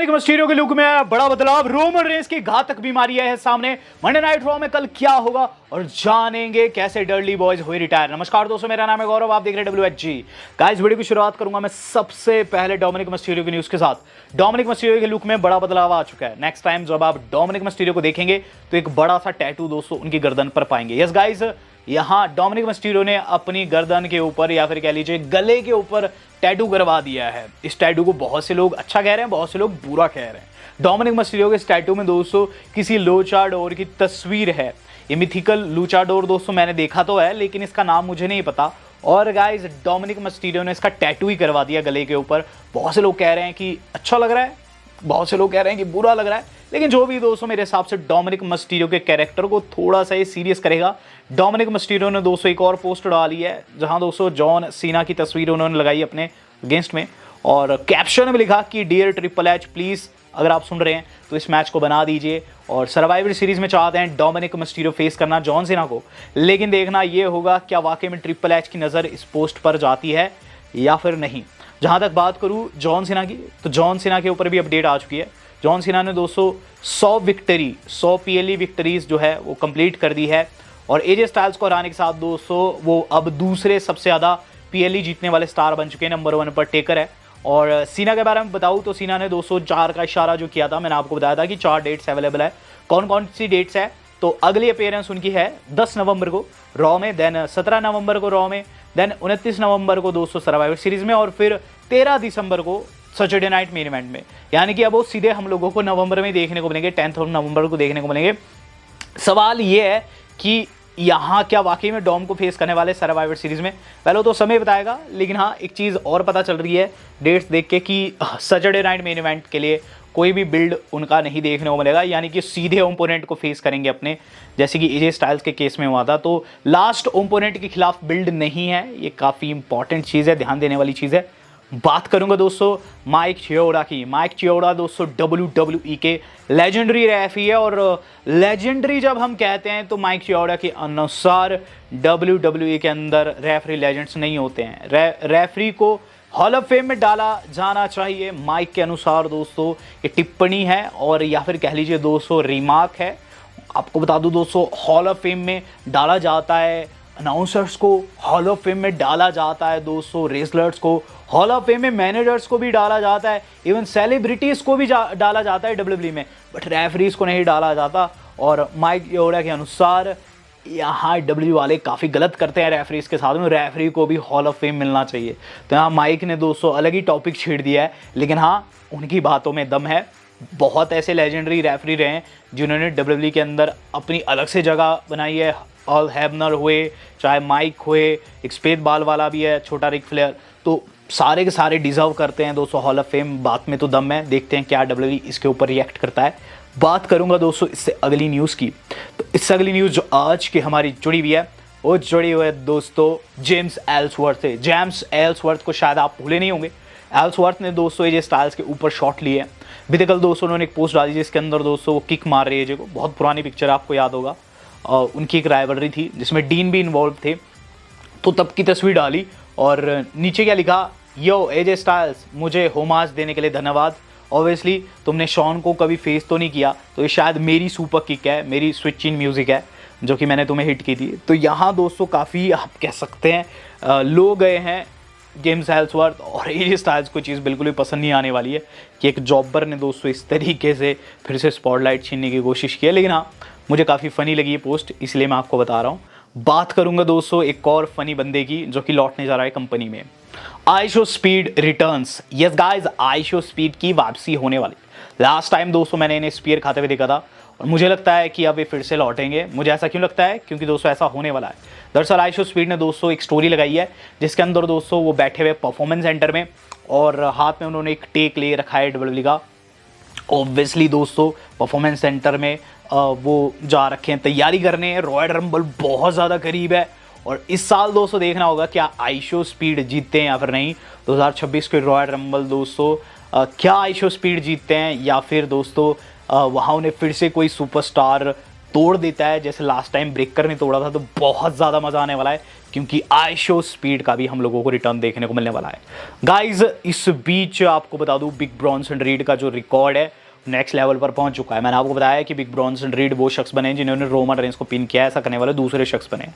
Dominik Mysterio के look में बड़ा बदलाव, रोमन रेंस की घातक बीमारी है सामने। मंडे नाइट रॉ में कल क्या होगा और जानेंगे कैसे डर्ली बॉयज हुए रिटायर। नमस्कार दोस्तों, मेरा नाम है गौरव, आप देख रहे हैं WHG। गाइस, वीडियो की शुरुआत करूंगा मैं सबसे पहले डोमिनिक मिस्टीरियो की न्यूज के साथ। डोमिनिक मिस्टीरियो के लुक में बड़ा बदलाव आ चुका है। नेक्स्ट टाइम जब आप डोमिनिक मिस्टीरियो को देखेंगे तो एक बड़ा सा टैटू दोस्तों उनकी गर्दन पर पाएंगे। यस गाइस, यहाँ डोमिनिक मिस्टीरियो ने अपनी गर्दन के ऊपर या फिर कह लीजिए गले के ऊपर टैटू करवा दिया है। इस टैटू को बहुत से लोग अच्छा कह रहे हैं, बहुत से लोग बुरा कह रहे हैं। डोमिनिक मिस्टीरियो के इस टैटू में दोस्तों किसी लूचाडोर की तस्वीर है। ये मिथिकल लूचाडोर दोस्तों मैंने देखा तो है, लेकिन इसका नाम मुझे नहीं पता। और गाइस, डोमिनिक मिस्टीरियो ने इसका टैटू ही करवा दिया गले के ऊपर। बहुत से लोग कह रहे हैं कि अच्छा लग रहा है, बहुत से लोग कह रहे हैं कि बुरा लग रहा है, लेकिन जो भी दोस्तों मेरे हिसाब से डोमिनिक मिस्टीरियो के कैरेक्टर को थोड़ा सा ये सीरियस करेगा। डोमिनिक मिस्टीरियो ने दोस्तों एक और पोस्ट डाली है जहां दोस्तों जॉन सीना की तस्वीर उन्होंने लगाई अपने अगेंस्ट में, और कैप्शन में लिखा कि डियर ट्रिपल एच प्लीज, अगर आप सुन रहे हैं तो इस मैच को बना दीजिए। और सर्वाइवर सीरीज में चाहते हैं डोमिनिक मिस्टीरियो फेस करना जॉन सीना को, लेकिन देखना ये होगा क्या वाकई में ट्रिपल एच की नज़र इस पोस्ट पर जाती है या फिर नहीं। जहां तक बात करूं जॉन सीना की, तो जॉन सीना के ऊपर भी अपडेट आ चुकी है। जॉन सीना ने दोस्तों 100 PLE विक्टरीज जो है वो कंप्लीट कर दी है, और एजे स्टाइल्स को हराने के साथ दोस्तों वो अब दूसरे सबसे ज़्यादा PLE जीतने वाले स्टार बन चुके हैं। नंबर 1 पर टेकर है। और सीना के बारे में बताऊं तो सीना ने 204 का इशारा जो किया था, मैंने आपको बताया था कि 4 डेट्स अवेलेबल है। कौन कौन सी डेट्स है, तो अगली अपीयरेंस उनकी है 10 नवंबर को रॉ में, देन 17 नवंबर को रॉ में, देन 29 नवंबर को दोस्तों सर्वाइवर सीरीज में, और फिर 13 दिसंबर को सैटरडे नाइट मेन इवेंट में। यानी कि अब वो सीधे हम लोगों को नवंबर में देखने को मिलेंगे, 10 नवंबर को देखने को मिलेंगे। सवाल ये है कि यहाँ क्या वाकई में डॉम को फेस करने वाले सर्वाइवर सीरीज में, पहले तो समय बताएगा, लेकिन हाँ एक चीज़ और पता चल रही है डेट्स देख के कि सैटरडे नाइट मेन इवेंट के लिए कोई भी बिल्ड उनका नहीं देखने को मिलेगा, यानी कि सीधे ओपोनेंट को फेस करेंगे अपने, जैसे कि एजे स्टाइल्स के केस में हुआ था। तो लास्ट ओपोनेंट के खिलाफ बिल्ड नहीं है, ये काफ़ी इंपॉर्टेंट चीज़ है, ध्यान देने वाली चीज़ है। बात करूंगा दोस्तों माइक चियोडा की। माइक चियोडा दोस्तों WWE के लेजेंडरी रेफरी है, और लेजेंडरी जब हम कहते हैं तो माइक चियोडा के अनुसार WWE के अंदर रेफरी लेजेंड्स नहीं होते हैं। रेफरी को हॉल ऑफ फेम में डाला जाना चाहिए माइक के अनुसार दोस्तों। ये टिप्पणी है, और या फिर कह लीजिए दोस्तों रिमार्क है। आपको बता दूं दोस्तों, हॉल ऑफ फेम में डाला जाता है अनाउंसर्स को, हॉल ऑफ फेम में डाला जाता है दोस्तों रेसलर्स को, हॉल ऑफ फेम में मैनेजर्स को भी डाला जाता है, इवन सेलिब्रिटीज़ को भी डाला जाता है WWE में, बट रेफरीज को नहीं डाला जाता। और माइक चियोडा के अनुसार यहाँ WWE वाले काफ़ी गलत करते हैं रेफरीज के साथ में, रेफरी को भी हॉल ऑफ फेम मिलना चाहिए। तो यहाँ माइक ने दोस्तों अलग ही टॉपिक छेड़ दिया है, लेकिन हाँ उनकी बातों में दम है। बहुत ऐसे लेजेंडरी रेफरी रहे हैं जिन्होंने WWE के अंदर अपनी अलग से जगह बनाई है। ऑल हैबनर हुए, चाहे माइक हुए, एक सफेद बाल वाला भी है छोटा रिक फ्लेयर, तो सारे के सारे डिजर्व करते हैं दोस्तों हॉल ऑफ फेम। बात में तो दम है, देखते हैं क्या WWE इसके ऊपर रिएक्ट करता है। बात करूंगा दोस्तों इससे अगली न्यूज़ की, तो इससे अगली न्यूज़ जो आज की हमारी जुड़ी हुई है वो जुड़ी हुई है दोस्तों जेम्स एल्सवर्थ से। जेम्स एल्सवर्थ को शायद आप भूले नहीं होंगे। एल्सवर्थ ने दोस्तों एजे स्टाइल्स के ऊपर शॉट लिए हैं। बीते कल दोस्तों उन्होंने एक पोस्ट डाली जिसके अंदर दोस्तों वो किक मार रहे एजे को, बहुत पुरानी पिक्चर आपको याद होगा। उनकी एक राइवलरी थी जिसमें डीन भी इन्वॉल्व थे, तो तब की तस्वीर डाली और नीचे क्या लिखा, यो एजे स्टाइल्स मुझे होमाज देने के लिए धन्यवाद। ऑब्वियसली तुमने शॉन को कभी फेस तो नहीं किया, तो ये शायद मेरी सुपर किक है, मेरी स्विच इन म्यूज़िक है जो कि मैंने तुम्हें हिट की थी। तो यहाँ दोस्तों काफ़ी आप कह सकते हैं लोग गए हैं जेम्स एल्सवर्थ, और एजे स्टाइल्स को चीज़ बिल्कुल भी पसंद नहीं आने वाली है कि एक जॉबर ने दोस्तों इस तरीके से फिर से स्पॉटलाइट छीनने की कोशिश की है। लेकिन हाँ मुझे काफ़ी फ़नी लगी ये पोस्ट, इसलिए मैं आपको बता रहा हूँ। बात करूंगा दोस्तों एक और फनी बंदे की जो कि लौटने जा रहा है कंपनी में। IShowSpeed returns. Yes guys, IShowSpeed की वापसी होने वाली। लास्ट टाइम दोस्तों मैंने इन्हें स्पीयर खाते हुए देखा था, और मुझे लगता है कि अब ये फिर से लौटेंगे। मुझे ऐसा क्यों लगता है, क्योंकि दोस्तों ऐसा होने वाला है। दरअसल आइशो स्पीड ने दोस्तों एक स्टोरी लगाई है जिसके अंदर दोस्तों वो बैठे हुए परफॉर्मेंस सेंटर में, और हाथ में उन्होंने एक टेक ले रखा है WWE का। ऑब्वियसली दोस्तों परफॉर्मेंस सेंटर में वो जा रखे हैं तैयारी करने। रॉयल रंबल बहुत ज़्यादा करीब है, और इस साल दोस्तों देखना होगा क्या आइशो स्पीड जीतते हैं या फिर नहीं। 2026 के रॉयल रंबल दोस्तों क्या आइशो स्पीड जीतते हैं, या फिर दोस्तों वहाँ उन्हें फिर से कोई सुपरस्टार तोड़ देता है जैसे लास्ट टाइम ब्रेकर ने तोड़ा था, तो बहुत ज़्यादा मज़ा आने वाला है, क्योंकि आई शो स्पीड का भी हम लोगों को रिटर्न देखने को मिलने वाला है। गाइज इस बीच आपको बता दूं, बिग ब्रॉन्सन रीड का जो रिकॉर्ड है नेक्स्ट लेवल पर पहुंच चुका है। मैंने आपको बताया कि बिग ब्रॉन्सन रीड वो शख्स बने जिन्होंने रोमन रेंस को पिन किया, ऐसा करने वाले दूसरे शख्स बने।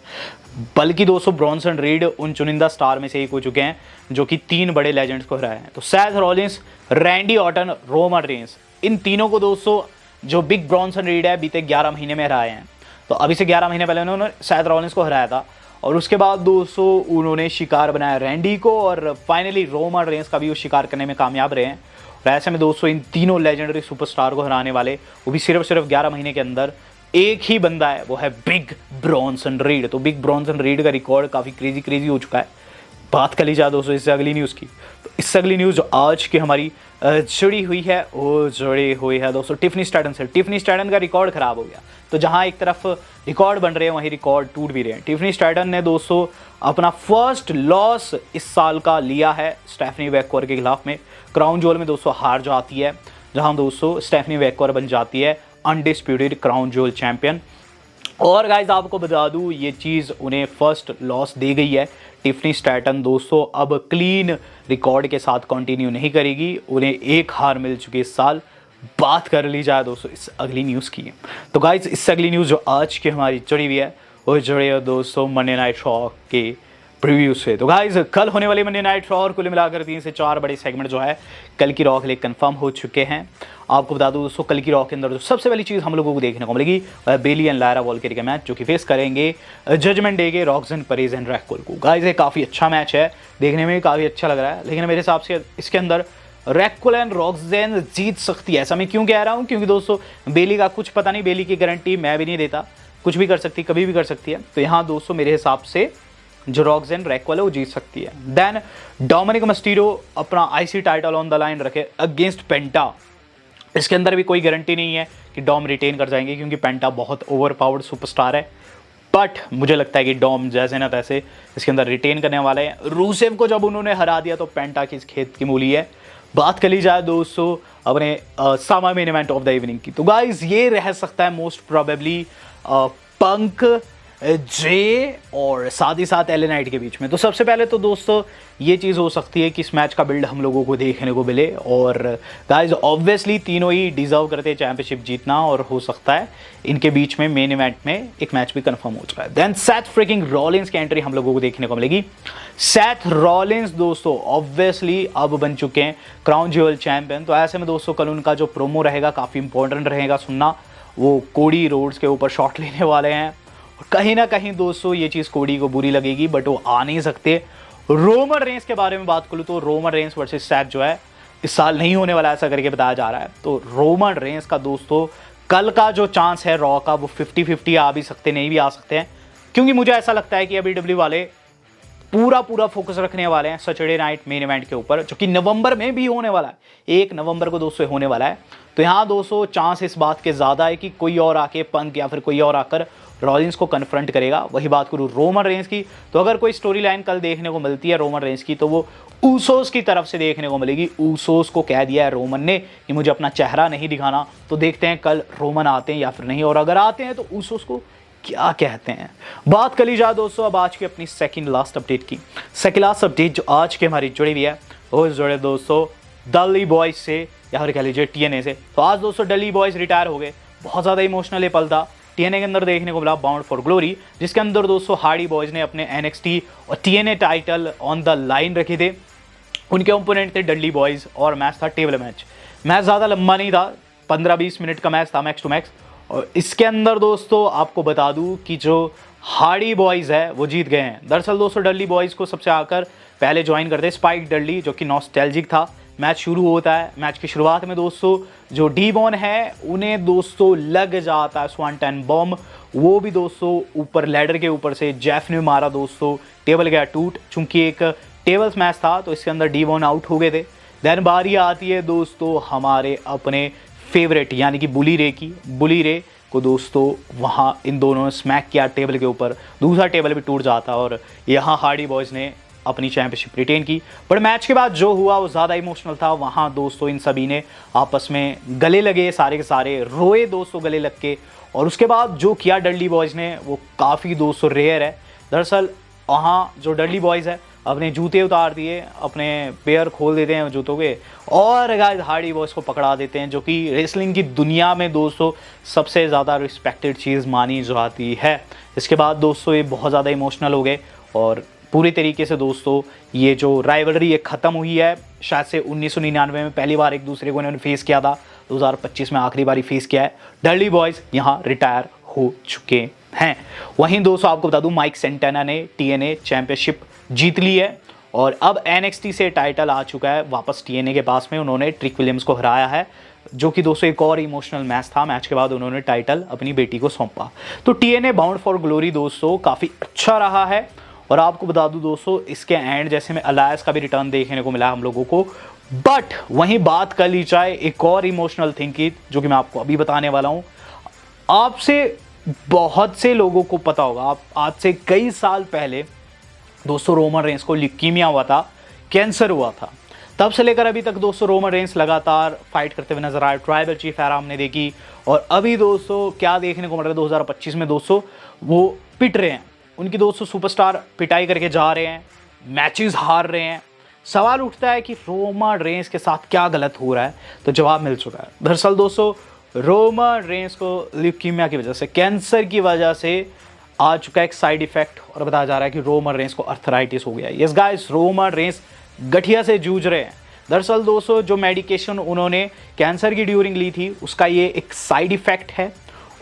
बल्कि दोस्तों ब्रॉन्सन रीड उन चुनिंदा स्टार में से एक हो चुके हैं जो कि 3 बड़े लेजेंड्स को हराए हैं। तो Seth Rollins, Randy Orton, Roman Reigns, इन तीनों को दोस्तों जो बिग ब्रॉन्सन रीड है बीते 11 महीने में हराए हैं। तो अभी से 11 महीने पहले उन्होंने सैथ रॉलिंस को हराया था, और उसके बाद दोस्तों उन्होंने शिकार बनाया रैंडी को, और फाइनली रोमन रेंस का भी वो शिकार करने में कामयाब रहे हैं। और ऐसे में दोस्तों इन तीनों लेजेंडरी सुपरस्टार को हराने वाले, वो भी सिर्फ 11 महीने के अंदर, एक ही बंदा है, वो है बिग ब्रॉन्सन रीड। तो बिग ब्रॉन्सन रीड का रिकॉर्ड काफ़ी क्रेजी हो चुका है। बात कर ली जाए दोस्तों इससे अगली न्यूज़ की, तो इससे अगली न्यूज़ जो आज की हमारी जुड़ी हुई है वो जुड़ी हुई है दोस्तों टिफनी स्टैटन से। टिफनी स्टैटन का रिकॉर्ड खराब हो गया, तो जहां एक तरफ रिकॉर्ड बन रहे हैं वहीं रिकॉर्ड टूट भी रहे हैं। टिफनी स्टैटन ने दोस्तों अपना फर्स्ट लॉस इस साल का लिया है स्टेफनी वेक्वर के खिलाफ में। क्राउन ज्वेल में दोस्तों हार जाती है, जहां दोस्तों स्टेफनी वेक्वर बन जाती है अनडिस्प्यूटेड क्राउन ज्वेल चैंपियन। और गाइज आपको बता दूं ये चीज़ उन्हें फर्स्ट लॉस दे गई है। टिफनी स्टैटन दोस्तों अब क्लीन रिकॉर्ड के साथ कंटिन्यू नहीं करेगी, उन्हें एक हार मिल चुकी है इस साल। बात कर ली जाए दोस्तों इस अगली न्यूज़ की, तो गाइज इससे अगली न्यूज़ जो आज की हमारी जुड़ी हुई है वो जुड़ी है दोस्तों मंडे नाइट रॉ के प्रीव्यू से। तो गाइज कल होने वाले मंडे नाइट रॉ और कुल मिलाकर 3 से 4 बड़े सेगमेंट जो है कल की रॉ के लिए कंफर्म हो चुके हैं। आपको बता दूं दोस्तों कल की रॉ के अंदर जो सबसे पहली चीज़ हम लोगों को देखने को मिलेगी वह बेली एंड लायरा वॉल्किरी का मैच, जो कि फेस करेंगे जजमेंट डे के रॉक्सन परेज एंड रैक्वल को। गाइज ये काफ़ी अच्छा मैच है, देखने में काफ़ी अच्छा लग रहा है, लेकिन मेरे हिसाब से इसके अंदर रैक्वल एंड रॉक्सन जीत सकती है। ऐसा मैं क्यों कह रहा हूँ, क्योंकि दोस्तों बेली का कुछ पता नहीं, बेली की गारंटी मैं भी नहीं देता, कुछ भी कर सकती, कभी भी कर सकती है। तो यहाँ दोस्तों मेरे हिसाब से जो रॉक्सन रैक्वल है वो जीत सकती है। देन डोमिनिक मिस्टीरियो अपना IC title on the line रखे अगेंस्ट पेंटा। इसके अंदर भी कोई गारंटी नहीं है कि डॉम रिटेन कर जाएंगे, क्योंकि पेंटा बहुत ओवरपावर्ड सुपरस्टार है। बट मुझे लगता है कि डॉम जैसे ना तैसे इसके अंदर रिटेन करने वाले हैं। रूसेव को जब उन्होंने हरा दिया तो पेंटा की इस खेत की मूली है। बात कर ली जाए दोस्तों अपने सामा main event of the evening की, तो गाइज ये रह सकता है मोस्ट प्रोबेबली पंक, जे और साथ ही साथ एल नाइट के बीच में। तो सबसे पहले तो दोस्तों ये चीज़ हो सकती है कि इस मैच का बिल्ड हम लोगों को देखने को मिले, और गाइज ऑब्वियसली तीनों ही डिजर्व करते हैं चैंपियनशिप जीतना, और हो सकता है इनके बीच में मेन इवेंट में एक मैच भी कंफर्म हो चुका है। देन सैथ फ्रिकिंग रॉलिंस की एंट्री हम लोगों को देखने को मिलेगी। सैथ रॉलिंस दोस्तों ऑब्वियसली अब बन चुके हैं क्राउन ज्वेल चैंपियन, तो ऐसे में दोस्तों कल उनका जो प्रोमो रहेगा काफ़ी इंपॉर्टेंट रहेगा सुनना। वो कोडी रोड्स के ऊपर शॉट लेने वाले हैं, कहीं ना कहीं दोस्तों ये चीज़ कोडी को बुरी लगेगी, बट वो आ नहीं सकते। रोमन रेंस के बारे में बात करूँ तो रोमन रेंस वर्सेस सैथ जो है इस साल नहीं होने वाला, ऐसा करके बताया जा रहा है। तो रोमन रेंस का दोस्तों कल का जो चांस है रॉ का वो 50-50 आ भी सकते, नहीं भी आ सकते हैं, क्योंकि मुझे ऐसा लगता है कि अभी डब्ल्यू वाले पूरा फोकस रखने वाले हैं सैटरडे नाइट मेन इवेंट के ऊपर, जो कि नवंबर में भी होने वाला है, 1 नवंबर को दोस्तों होने वाला है। तो यहाँ दोस्तों चांस इस बात के ज़्यादा है कि कोई और आके पंक या फिर कोई और आकर रॉलिंस को कन्फ्रंट करेगा। वही बात करूँ रोमन रेंस की, तो अगर कोई स्टोरी लाइन कल देखने को मिलती है रोमन रेंस की, तो वो ऊसोस की तरफ से देखने को मिलेगी। ऊसोस को कह दिया है रोमन ने कि मुझे अपना चेहरा नहीं दिखाना, तो देखते हैं कल रोमन आते हैं या फिर नहीं, और अगर आते हैं तो ऊसोस को क्या कहते हैं। बात कर ली जाए दोस्तों अब आज की अपनी सेकंड लास्ट अपडेट की। सेकंड लास्ट अपडेट जो आज की हमारी जुड़ी हुई है वो जुड़े दोस्तों डली बॉयज से, या फिर कह लीजिए टीएनए से। तो आज दोस्तों डली बॉयज रिटायर हो गए, बहुत ज़्यादा इमोशनल पल था। टीएनए के अंदर देखने को मिला बाउंड फॉर ग्लोरी, जिसके अंदर दोस्तों हार्डी बॉयज ने अपने एनएक्सटी और TNA title on the line रखे थे। उनके ओपोनेंट थे डडली बॉयज, और मैच था टेबल मैच। मैच ज़्यादा लंबा नहीं था, 15-20 मिनट का मैच था मैक्स टू मैक्स। और इसके अंदर दोस्तों आपको बता दूं कि जो हार्डी बॉयज़ है वो जीत गए हैं। दरअसल दोस्तों डडली बॉयज़ को सबसे आकर पहले ज्वाइन करते स्पाइक डडली, जो कि नॉस्टैल्जिक था। मैच शुरू होता है, मैच की शुरुआत में दोस्तों जो डी-बॉन है उन्हें दोस्तों लग जाता है स्वांटन बॉम्ब, वो भी दोस्तों ऊपर लैडर के ऊपर से जेफ ने मारा दोस्तों, टेबल गया टूट। चूंकि एक टेबल्स मैच था तो इसके अंदर डी-बॉन आउट हो गए थे। देन बारी आती है दोस्तों हमारे अपने फेवरेट यानी कि बुली रे की। बुली रे को दोस्तों वहाँ इन दोनों ने स्मैक किया टेबल के ऊपर, दूसरा टेबल भी टूट जाता, और यहाँ हार्डी बॉयज़ ने अपनी चैंपियनशिप रिटेन की। बट मैच के बाद जो हुआ वो ज़्यादा इमोशनल था। वहाँ दोस्तों इन सभी ने आपस में गले लगे, सारे के सारे रोए दोस्तों गले लग के। और उसके बाद जो किया डडली बॉयज़ ने वो काफ़ी दोस्तों रेयर है। दरअसल वहाँ जो डडली बॉयज़ है अपने जूते उतार दिए, अपने पेयर खोल देते हैं जूतों के, और गाइस हार्डी बॉयज़ को पकड़ा देते हैं, जो कि रेसलिंग की दुनिया में दोस्तों सबसे ज़्यादा रिस्पेक्टेड चीज़ मानी जाती है। इसके बाद दोस्तों ये बहुत ज़्यादा इमोशनल हो गए और पूरी तरीके से दोस्तों ये जो राइवलरी है ख़त्म हुई है। शायद से 1999 में पहली बार एक दूसरे को इन्होंने फेस किया था, 2025 में आखिरी बारी फेस किया है। डडली बॉयज़ यहाँ रिटायर हो चुके हैं। वहीं दोस्तों आपको बता दूं माइक सेंटाना ने TNA चैंपियनशिप जीत ली है और अब NXT से टाइटल आ चुका है वापस TNA के पास में। उन्होंने ट्रिक विलियम्स को हराया है, जो कि दोस्तों एक और इमोशनल मैच था। मैच के बाद उन्होंने टाइटल अपनी बेटी को सौंपा। तो TNA बाउंड फॉर ग्लोरी दोस्तों काफ़ी अच्छा रहा है। और आपको बता दूं दोस्तों इसके एंड जैसे में अलायंस का भी रिटर्न देखने को मिला हम लोगों को। बट वहीं बात कर ली जाए एक और इमोशनल थिंग की, जो कि मैं आपको अभी बताने वाला हूँ। आपसे बहुत से लोगों को पता होगा, आप आज से कई साल पहले दोस्तों रोमन रेंस को ल्यूकीमिया हुआ था, कैंसर हुआ था। तब से लेकर अभी तक दोस्तों रोमन रेंस लगातार फाइट करते हुए नजर आए। ट्राइबल चीफ एरा हमने देखी और अभी दोस्तों क्या देखने को मिल रहा है 2025 में दोस्तों वो पिट रहे हैं। उनकी दोस्तों सुपरस्टार पिटाई करके जा रहे हैं, मैचेस हार रहे हैं। सवाल उठता है कि रोमन रेंस के साथ क्या गलत हो रहा है, तो जवाब मिल चुका है। दरअसल दोस्तों रोमन रेंस को ल्यूकीमिया की वजह से, कैंसर की वजह से आ चुका है एक साइड इफेक्ट, और बताया जा रहा है कि रोमन रेंस को अर्थराइटिस हो गया है। यस गाइस, रोमन रेंस गठिया से जूझ रहे हैं। दरअसल दोस्तों जो मेडिकेशन उन्होंने कैंसर की ड्यूरिंग ली थी उसका ये एक साइड इफेक्ट है।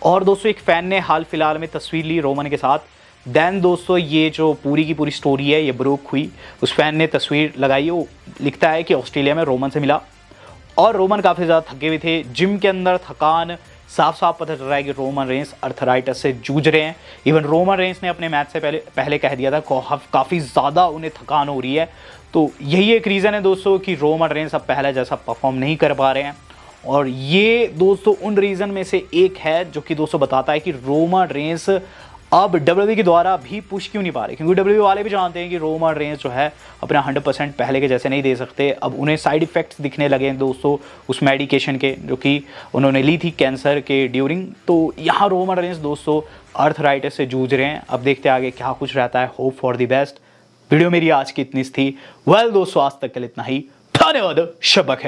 और दोस्तों एक फ़ैन ने हाल फिलहाल में तस्वीर ली रोमन के साथ। देन दोस्तों ये जो पूरी की पूरी स्टोरी है ये ब्रोक हुई। उस फैन ने तस्वीर लगाई, वो लिखता है कि ऑस्ट्रेलिया में रोमन से मिला और रोमन काफ़ी ज़्यादा थके हुए थे, जिम के अंदर थकान, साफ साफ पता चल रहा है कि रोमन रेंस अर्थराइटिस से जूझ रहे हैं। इवन रोमन रेंस ने अपने मैच से पहले कह दिया था काफ़ी ज़्यादा उन्हें थकान हो रही है। तो यही एक रीज़न है दोस्तों कि रोमन रेंस अब पहले जैसा परफॉर्म नहीं कर पा रहे हैं। और ये दोस्तों उन रीज़न में से एक है जो कि दोस्तों बताता है कि रोमन रेंस अब WWE के द्वारा भी पुश क्यों नहीं पा रहे, क्योंकि WWE वाले भी जानते हैं कि रोमन रेंस जो है अपना 100% पहले के जैसे नहीं दे सकते। अब उन्हें साइड इफ़ेक्ट्स दिखने लगे हैं दोस्तों उस मेडिकेशन के, जो कि उन्होंने ली थी कैंसर के ड्यूरिंग। तो यहाँ रोमन रेंस दोस्तों अर्थराइटिस से जूझ रहे हैं। अब देखते आगे क्या कुछ रहता है। Hope for the best. Video मेरी आज की इतनी थी। वेल दोस्तों आज तक के लिए इतना ही। धन्यवाद। शब्बा खैर।